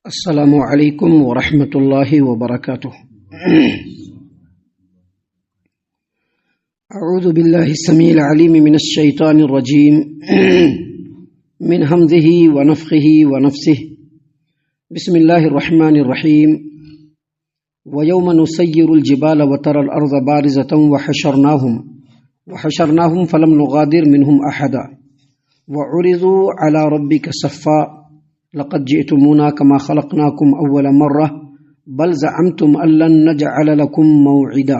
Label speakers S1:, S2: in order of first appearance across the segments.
S1: السلام علیکم ورحمۃ اللہ وبرکاتہ۔ اعوذ باللہ السمیع العلیم من الشیطان الرجیم من ہمزہ ونفخہ ونفثہ بسم اللہ الرحمن الرحیم ویوم نسیر الجبال وترى الارض بارزة وحشرناهم فلم نغادر منهم احدا وعرضوا على ربك صفا لقد جئتمونا كما خلقناكم اول مرة بل زعمتم ان لن نجعل لكم موعدا۔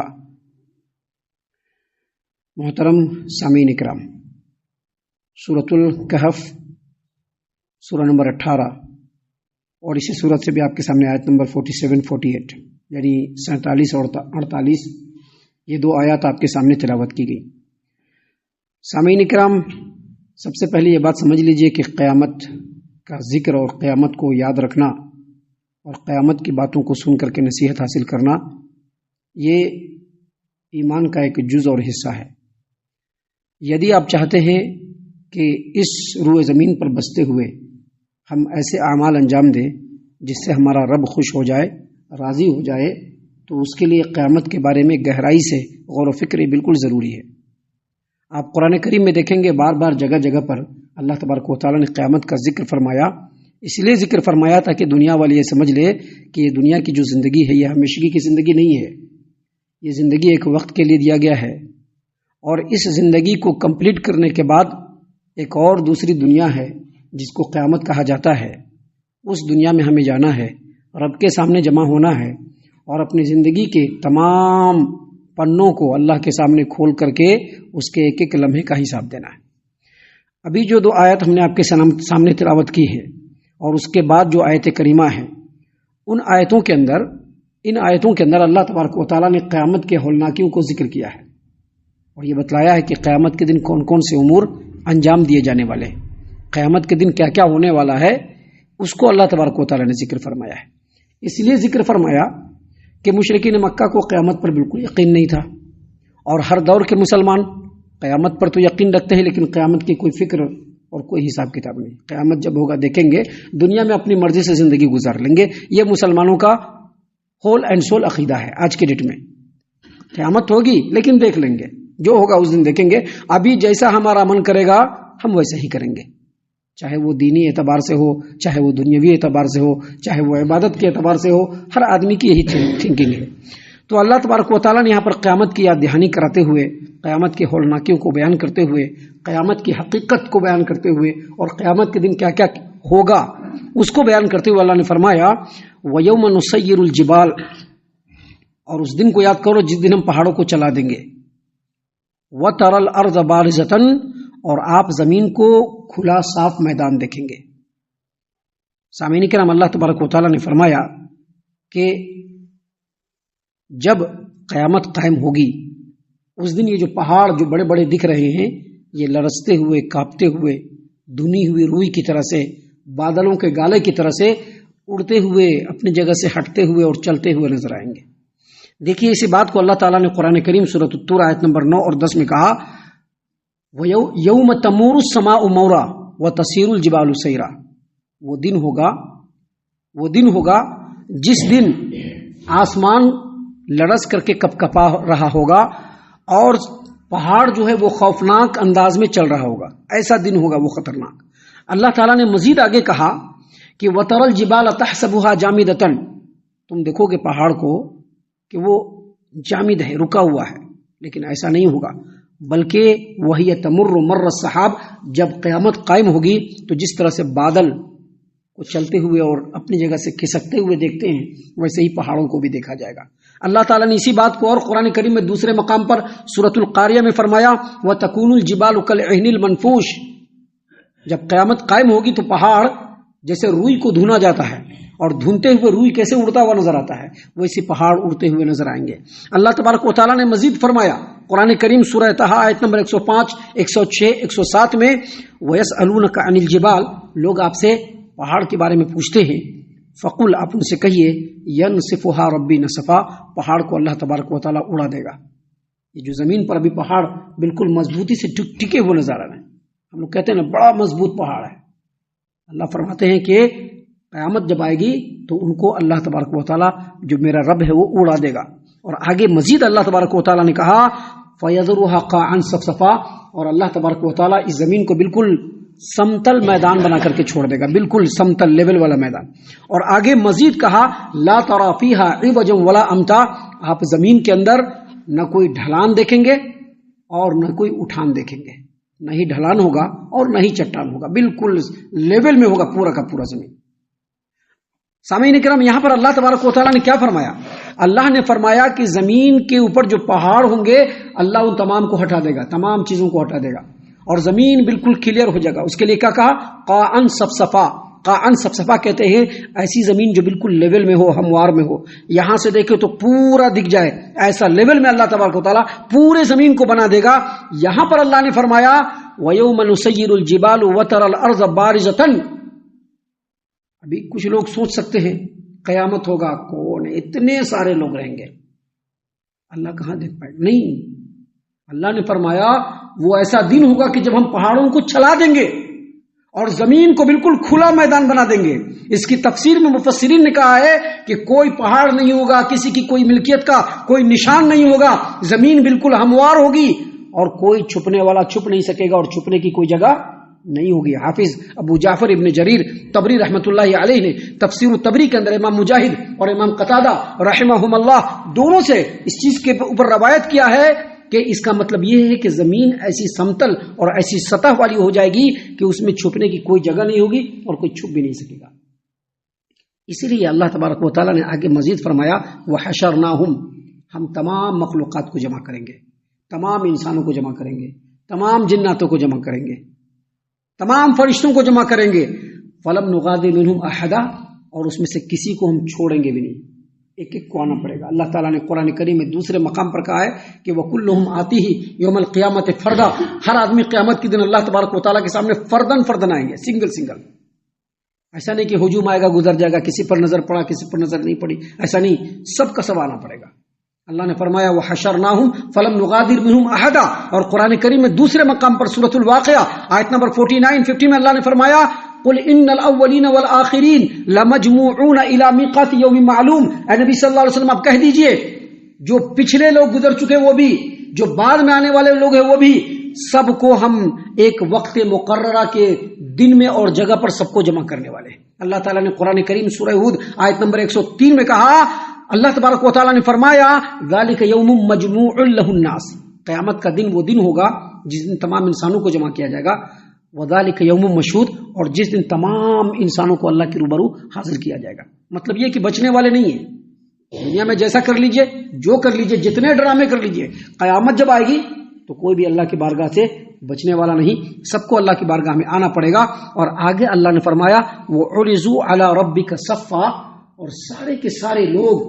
S1: محترم سامعین اکرام، سورۃ الکہف سورہ نمبر 18 اور اسی سورت سے بھی آپ کے سامنے آیت نمبر 47-48 یعنی 47 اور 48 یہ دو آیات آپ کے سامنے تلاوت کی گئی۔ سامعین اکرام، سب سے پہلے یہ بات سمجھ لیجئے کہ قیامت کا ذکر اور قیامت کو یاد رکھنا اور قیامت کی باتوں کو سن کر کے نصیحت حاصل کرنا یہ ایمان کا ایک جز اور حصہ ہے۔ یدی آپ چاہتے ہیں کہ اس روئے زمین پر بستے ہوئے ہم ایسے اعمال انجام دیں جس سے ہمارا رب خوش ہو جائے، راضی ہو جائے، تو اس کے لیے قیامت کے بارے میں گہرائی سے غور و فکر بالکل ضروری ہے۔ آپ قرآن کریم میں دیکھیں گے بار بار جگہ جگہ پر اللہ تبارک و تعالیٰ نے قیامت کا ذکر فرمایا، اس لیے ذکر فرمایا تاکہ دنیا والے یہ سمجھ لے کہ یہ دنیا کی جو زندگی ہے یہ ہمیشگی کی زندگی نہیں ہے، یہ زندگی ایک وقت کے لیے دیا گیا ہے، اور اس زندگی کو کمپلیٹ کرنے کے بعد ایک اور دوسری دنیا ہے جس کو قیامت کہا جاتا ہے۔ اس دنیا میں ہمیں جانا ہے، رب کے سامنے جمع ہونا ہے اور اپنی زندگی کے تمام پنوں کو اللہ کے سامنے کھول کر کے اس کے ایک ایک لمحے کا حساب دینا ہے۔ ابھی جو دو آیت ہم نے آپ کے سامنے تلاوت کی ہے اور اس کے بعد جو آیت کریمہ ہیں، ان آیتوں کے اندر اللہ تبارک و تعالیٰ نے قیامت کے ہولناکیوں کو ذکر کیا ہے اور یہ بتلایا ہے کہ قیامت کے دن کون کون سے امور انجام دیے جانے والے ہیں، قیامت کے دن کیا کیا ہونے والا ہے، اس کو اللہ تبارک و تعالیٰ نے ذکر فرمایا ہے۔ اس لیے ذکر فرمایا کہ مشرکین مکہ کو قیامت پر بالکل یقین نہیں تھا، اور ہر دور کے مسلمان قیامت پر تو یقین رکھتے ہیں لیکن قیامت کی کوئی فکر اور کوئی حساب کتاب نہیں۔ قیامت جب ہوگا دیکھیں گے، دنیا میں اپنی مرضی سے زندگی گزار لیں گے، یہ مسلمانوں کا ہول اینڈ سول عقیدہ ہے۔ آج کے ڈیٹ میں قیامت ہوگی لیکن دیکھ لیں گے، جو ہوگا اس دن دیکھیں گے، ابھی جیسا ہمارا من کرے گا ہم ویسا ہی کریں گے، چاہے وہ دینی اعتبار سے ہو، چاہے وہ دنیاوی اعتبار سے ہو، چاہے وہ عبادت کے اعتبار سے ہو، ہر آدمی کی یہی تھنکنگ ہے۔ تو اللہ تبارک و تعالیٰ نے یہاں پر قیامت کی یاد دہانی کراتے ہوئے، قیامت کے ہولناکیوں کو بیان کرتے ہوئے، قیامت کی حقیقت کو بیان کرتے ہوئے اور قیامت کے دن کیا کیا ہوگا اس کو بیان کرتے ہوئے اللہ نے فرمایا وَيَوْمَ نُسَيِّرُ الْجِبَالَ، اور اس دن کو یاد کرو جس دن ہم پہاڑوں کو چلا دیں گے، وَتَرَى الْأَرْضَ بَارِزَةً، اور آپ زمین کو کھلا صاف میدان دیکھیں گے۔ سامعین کرام، اللہ تبارک و تعالیٰ نے فرمایا کہ جب قیامت قائم ہوگی اس دن یہ جو پہاڑ جو بڑے بڑے دکھ رہے ہیں یہ لرزتے ہوئے، کانپتے ہوئے، دھنی ہوئی روئی کی طرح سے، بادلوں کے گالے کی طرح سے اڑتے ہوئے، اپنی جگہ سے ہٹتے ہوئے اور چلتے ہوئے نظر آئیں گے۔ دیکھیے اسی بات کو اللہ تعالیٰ نے قرآن کریم سورۃ الطور آیت نمبر 9 اور 10 میں کہا وَيَوْمَ تَمُورُ السَّمَاءُ مَوْرًا وَتَسِيرُ الْجِبَالُ سَيْرًا، وہ دن ہوگا جس دن آسمان لرز کر کے کپ کپا رہا ہوگا اور پہاڑ جو ہے وہ خوفناک انداز میں چل رہا ہوگا، ایسا دن ہوگا وہ خطرناک۔ اللہ تعالیٰ نے مزید آگے کہا کہ وَتَرَى الْجِبَالَ تَحْسَبُهَا جَامِدَةً، تم دیکھو گے پہاڑ کو کہ وہ جامد ہے، رکا ہوا ہے، لیکن ایسا نہیں ہوگا، بلکہ وَهِيَ تَمُرُّ مَرَّ السَّحَابِ، جب قیامت قائم ہوگی تو جس طرح سے بادل کو چلتے ہوئے اور اپنی جگہ سے کھسکتے ہوئے دیکھتے ہیں ویسے ہی پہاڑوں کو بھی دیکھا جائے گا۔ اللہ تعالیٰ نے اسی بات کو اور قرآن کریم میں دوسرے مقام پر سورۃ القاریہ میں فرمایا وَتَكُونُ الْجِبَالُ كَالْعِهْنِ الْمَنْفُوشِ، جب قیامت قائم ہوگی تو پہاڑ جیسے روئی کو دھنا جاتا ہے اور دھنتے ہوئے روئی کیسے اڑتا ہوا نظر آتا ہے ویسے پہاڑ اڑتے ہوئے نظر آئیں گے۔ اللہ تبارک و تعالیٰ نے مزید فرمایا قرآن کریم سورہ طٰہٰ آیت نمبر 105، 106، 107 میں وَيَسْأَلُونَكَ عَنِ الْجِبَالِ، لوگ آپ سے پہاڑ کے بارے میں پوچھتے ہیں، فقل، آپ ان سے کہیے ینسفھا ربی نسفا، پہاڑ کو اللہ تبارک و تعالیٰ اڑا دے گا۔ یہ جو زمین پر ابھی پہاڑ بالکل مضبوطی سے ٹکے ہوئے نظر آ رہے ہیں، ہم لوگ کہتے ہیں نا بڑا مضبوط پہاڑ ہے، اللہ فرماتے ہیں کہ قیامت جب آئے گی تو ان کو اللہ تبارک و تعالیٰ جو میرا رب ہے وہ اڑا دے گا. اور آگے مزید اللہ تبارک و تعالیٰ نے کہا فَيَذَرُهَا قَاعًا صَفْصَفًا، اور اللہ تبارک و تعالیٰ اس زمین کو بالکل سمتل میدان بنا کر کے چھوڑ دے گا، بالکل سمتل لیول والا میدان. اور آگے مزید کہا لا ترى فيها عوجا ولا امتا، آپ زمین کے اندر نہ کوئی ڈھلان دیکھیں گے اور نہ کوئی اٹھان دیکھیں گے، نہ ہی ڈھلان ہوگا اور نہ ہی چٹان ہوگا، بالکل لیول میں ہوگا پورا کا پورا زمین. سامعین کرام، یہاں پر اللہ تبارک و تعالیٰ نے کیا فرمایا؟ اللہ نے فرمایا کہ زمین کے اوپر جو پہاڑ ہوں گے اللہ ان تمام کو ہٹا دے گا، تمام چیزوں کو ہٹا دے گا اور زمین بالکل کلیئر ہو جائے گا. اس کے لیے کیا کہا؟ قاعًا صفصفا. قاعًا صفصفا کہتے ہیں ایسی زمین جو بالکل لیول میں ہو، ہموار میں ہو، یہاں سے دیکھے تو پورا دکھ جائے، ایسا لیول میں اللہ تبارک و تعالیٰ پورے زمین کو بنا دے گا. یہاں پر اللہ نے فرمایا وَيَوْمَ نُسَيِّرُ الْجِبَالُ وَتَرَى الْأَرْضَ بَارِزَةً. ابھی کچھ لوگ سوچ سکتے ہیں قیامت ہوگا، کون اتنے سارے لوگ رہیں گے، اللہ کہاں دیکھ پائے؟ نہیں، اللہ نے فرمایا وہ ایسا دن ہوگا کہ جب ہم پہاڑوں کو چھلا دیں گے اور زمین کو بالکل کھلا میدان بنا دیں گے. اس کی تفسیر میں مفسرین نے کہا ہے کہ کوئی پہاڑ نہیں ہوگا، کسی کی کوئی ملکیت کا کوئی نشان نہیں ہوگا، زمین بالکل ہموار ہوگی اور کوئی چھپنے والا چھپ نہیں سکے گا اور چھپنے کی کوئی جگہ نہیں ہوگی. حافظ ابو جعفر ابن جریر طبری رحمۃ اللہ علیہ نے تفسیر الطبری کے اندر امام مجاہد اور امام قتادہ رحمہم اللہ دونوں سے اس چیز کے اوپر روایت کیا ہے کہ اس کا مطلب یہ ہے کہ زمین ایسی سمتل اور ایسی سطح والی ہو جائے گی کہ اس میں چھپنے کی کوئی جگہ نہیں ہوگی اور کوئی چھپ بھی نہیں سکے گا. اسی لیے اللہ تبارک و تعالیٰ نے آگے مزید فرمایا وَحَشَرْنَاهُمْ، ہم تمام مخلوقات کو جمع کریں گے، تمام انسانوں کو جمع کریں گے، تمام جناتوں کو جمع کریں گے، تمام فرشتوں کو جمع کریں گے. فَلَمْ نُغَادِرْ مِنْهُمْ أَحَدًا، اور اس میں سے کسی کو ہم چھوڑیں گے بھی نہیں، ایک ایک کو آنا پڑے گا. اللہ تعالیٰ نے قرآن کریم میں دوسرے مقام پر کہا ہے کہ وَكُلُّهُمْ آتِيهِ يَوْمَ الْقِيَامَةِ فَرْدًا، ہر آدمی قیامت کے دن اللہ تبارک و تعالیٰ کے سامنے فردن آئیں گے، سنگل سنگل. ایسا نہیں کہ ہجوم آئے گا گزر جائے گا، کسی پر نظر پڑا کسی پر نظر نہیں پڑی، ایسا نہیں، سب کا سب آنا پڑے گا. اللہ نے فرمایا وَحَشَرْنَاهُمْ فَلَمْ نُغَادِرْ مِنْهُمْ أَحَدًا. اور قرآن کریم میں دوسرے مقام پر سورۃ الواقعہ آیت نمبر 49-50 میں اللہ نے فرمایا قُلْ إِنَّ الْأَوَّلِينَ وَالْآخِرِينَ لَمَجْمُوعُونَ إِلَى مِيقَاتِ يَوْمٍ مَعْلُومٍ. اے نبی صلی اللہ علیہ وسلم آپ کہہ دیجئے جو پچھلے لوگ گزر چکے وہ بھی، جو بعد میں آنے والے لوگ ہیں وہ بھی، سب کو ہم ایک وقت مقررہ کے دن میں اور جگہ پر سب کو جمع کرنے والے ہیں. اللہ تعالیٰ نے قرآن کریم سورہ ہود آیت نمبر 103 میں کہا، اللہ تبارک و تعالیٰ نے فرمایا ذالک یوم مجموع لہ الناس، قیامت کا دن وہ دن ہوگا جس دن تمام انسانوں کو جمع کیا جائے گا. وذالک یوم مشہود، اور جس دن تمام انسانوں کو اللہ کے روبرو حاضر کیا جائے گا. مطلب یہ کہ بچنے والے نہیں ہیں. دنیا میں جیسا کر لیجئے، جو کر لیجئے، جتنے ڈرامے کر لیجئے، قیامت جب آئے گی تو کوئی بھی اللہ کی بارگاہ سے بچنے والا نہیں، سب کو اللہ کی بارگاہ میں آنا پڑے گا. اور آگے اللہ نے فرمایا وَعُرِضُوا عَلَى رَبِّكَ صَفًّا، اور سارے کے سارے لوگ،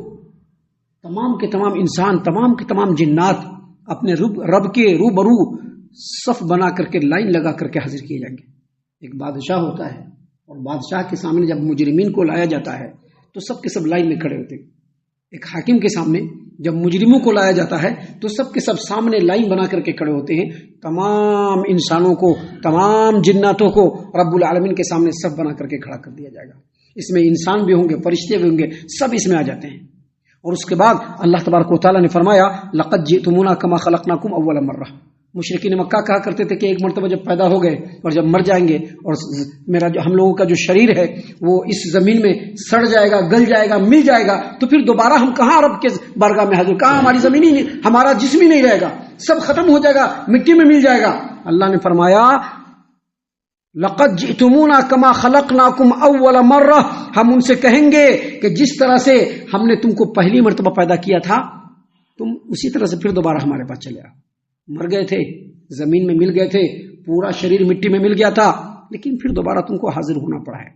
S1: تمام کے تمام انسان، تمام کے تمام جنات اپنے رب کے روبرو صف بنا کر کے لائن لگا کر کے حاضر کیے جائیں گے. ایک بادشاہ ہوتا ہے اور بادشاہ کے سامنے جب مجرمین کو لایا جاتا ہے تو سب کے سب لائن میں کھڑے ہوتے ہیں. ایک حاکم کے سامنے جب مجرموں کو لایا جاتا ہے تو سب کے سب سامنے لائن بنا کر کے کھڑے ہوتے ہیں. تمام انسانوں کو، تمام جناتوں کو رب العالمین کے سامنے صف بنا کر کے کھڑا کر دیا جائے گا. اس میں انسان بھی ہوں گے، فرشتے بھی ہوں گے، سب اس میں آ جاتے ہیں. اور اس کے بعد اللہ تبارک و تعالیٰ نے فرمایا لقد جئتمونا کما خلقناکم اول مرہ. مشرکین مکہ کہا کرتے تھے کہ ایک مرتبہ جب پیدا ہو گئے اور جب مر جائیں گے اور میرا جو ہم لوگوں کا جو شریر ہے وہ اس زمین میں سڑ جائے گا، گل جائے گا، مل جائے گا، تو پھر دوبارہ ہم کہاں رب کے بارگاہ میں حاضر، کہاں ہماری زمین ہی نہیں، ہمارا جسم ہی نہیں رہے گا، سب ختم ہو جائے گا، مٹی میں مل جائے گا. اللہ نے فرمایا لقد جئتمونا کما خلقناکم اول مرہ، ہم ان سے کہیں گے کہ جس طرح سے ہم نے تم کو پہلی مرتبہ پیدا کیا تھا تم اسی طرح سے پھر دوبارہ ہمارے پاس چلے آؤ. مر گئے تھے، زمین میں مل گئے تھے، پورا شریر مٹی میں مل گیا تھا، لیکن پھر دوبارہ تم کو حاضر ہونا پڑا ہے.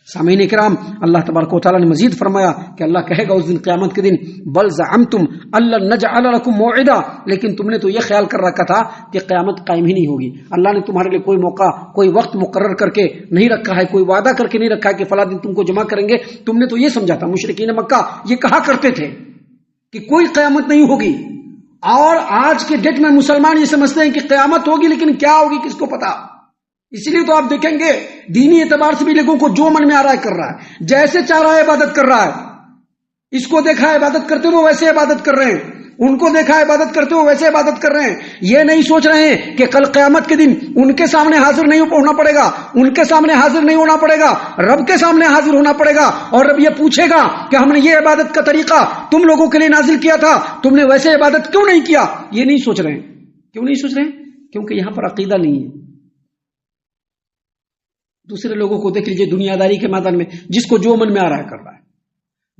S1: سامعین اکرام، اللہ تبارک و تعالیٰ نے مزید فرمایا کہ اللہ کہے گا اس دن قیامت کے دن بل زعمتم الا نجعل لكم موعدا، لیکن تم نے تو یہ خیال کر رکھا تھا کہ قیامت قائم ہی نہیں ہوگی. اللہ نے تمہارے لیے کوئی موقع، کوئی وقت مقرر کر کے نہیں رکھا ہے، کوئی وعدہ کر کے نہیں رکھا ہے کہ فلاں دن تم کو جمع کریں گے. تم نے تو یہ سمجھا تھا، مشرکین مکہ یہ کہا کرتے تھے کہ کوئی قیامت نہیں ہوگی. اور آج کے ڈیٹ میں مسلمان یہ سمجھتے ہیں کہ قیامت ہوگی، لیکن کیا ہوگی کس کو پتا. اس لیے تو آپ دیکھیں گے دینی اعتبار سے بھی لوگوں کو جو من میں آ رہا ہے کر رہا ہے، جیسے چاہ رہا ہے عبادت کر رہا ہے۔ اس کو دیکھا ہے عبادت کرتے ہوئے ویسے عبادت کر رہے ہیں، ان کو دیکھا ہے عبادت کرتے ہوئے ویسے عبادت کر رہے ہیں۔ یہ نہیں سوچ رہے ہیں کہ کل قیامت کے دن ان کے سامنے حاضر نہیں ہونا پڑے گا، ان کے سامنے حاضر نہیں ہونا پڑے گا، رب کے سامنے حاضر ہونا پڑے گا، اور رب یہ پوچھے گا کہ ہم نے یہ عبادت کا طریقہ تم لوگوں کے لیے نازل کیا تھا، تم نے ویسے عبادت کیوں نہیں کیا؟ یہ نہیں سوچ رہے ہیں۔ کیوں نہیں سوچ رہے ہیں؟ کیونکہ یہاں پر عقیدہ نہیں ہے۔ دوسرے لوگوں کو دیکھ لیجئے دنیا داری کے میدان میں، جس کو جو من میں آ رہا ہے کر رہا ہے،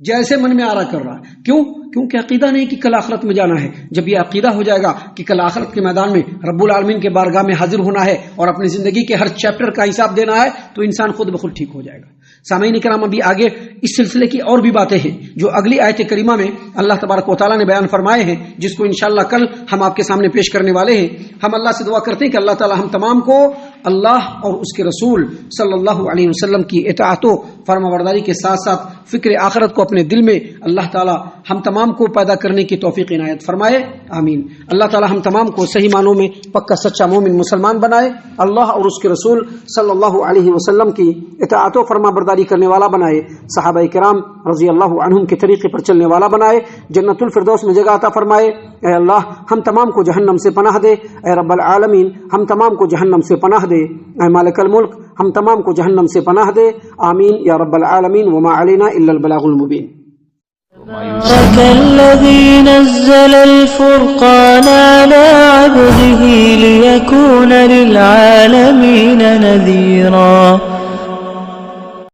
S1: جیسے من میں آ رہا کر رہا ہے۔ کیوں؟ کیونکہ عقیدہ نہیں کہ کل آخرت میں جانا ہے۔ جب یہ عقیدہ ہو جائے گا کہ کل آخرت کے میدان میں رب العالمین کے بارگاہ میں حاضر ہونا ہے اور اپنی زندگی کے ہر چیپٹر کا حساب دینا ہے، تو انسان خود بخود ٹھیک ہو جائے گا۔ سامعین کرام، ابھی آگے اس سلسلے کی اور بھی باتیں ہیں جو اگلی آیت کریمہ میں اللہ تبارک و تعالیٰ نے بیان فرمائے ہیں، جس کو انشاءاللہ کل ہم آپ کے سامنے پیش کرنے والے ہیں۔ ہم اللہ سے دعا کرتے ہیں کہ اللہ تعالیٰ ہم تمام کو اللہ اور اس کے رسول صلی اللہ علیہ وسلم کی اطاعت و فرما برداری کے ساتھ ساتھ فکر آخرت کو اپنے دل میں اللہ تعالیٰ ہم تمام کو پیدا کرنے کی توفیق عنایت فرمائے، آمین۔ اللہ تعالیٰ ہم تمام کو صحیح معنوں میں پکا سچا مومن مسلمان بنائے، اللہ اور اس کے رسول صلی اللہ علیہ وسلم کی اطاعت و فرما برداری کرنے والا بنائے، صحابہ کرام رضی اللہ عنہم کے طریقے پر چلنے والا بنائے، جنت الفردوس میں جگہ عطا فرمائے۔ اے اللہ ہم تمام کو جہنم سے پناہ دے، اے رب العالمین ہم تمام کو جہنم سے پناہ دے، اے مالک الملک ہم تمام کو جہنم سے پناہ دے، آمین یا رب العالمین۔ وما علینا الا البلاغ المبین۔
S2: تبارك الذي نزل الفرقان على عبده ليكون للعالمين نذيرا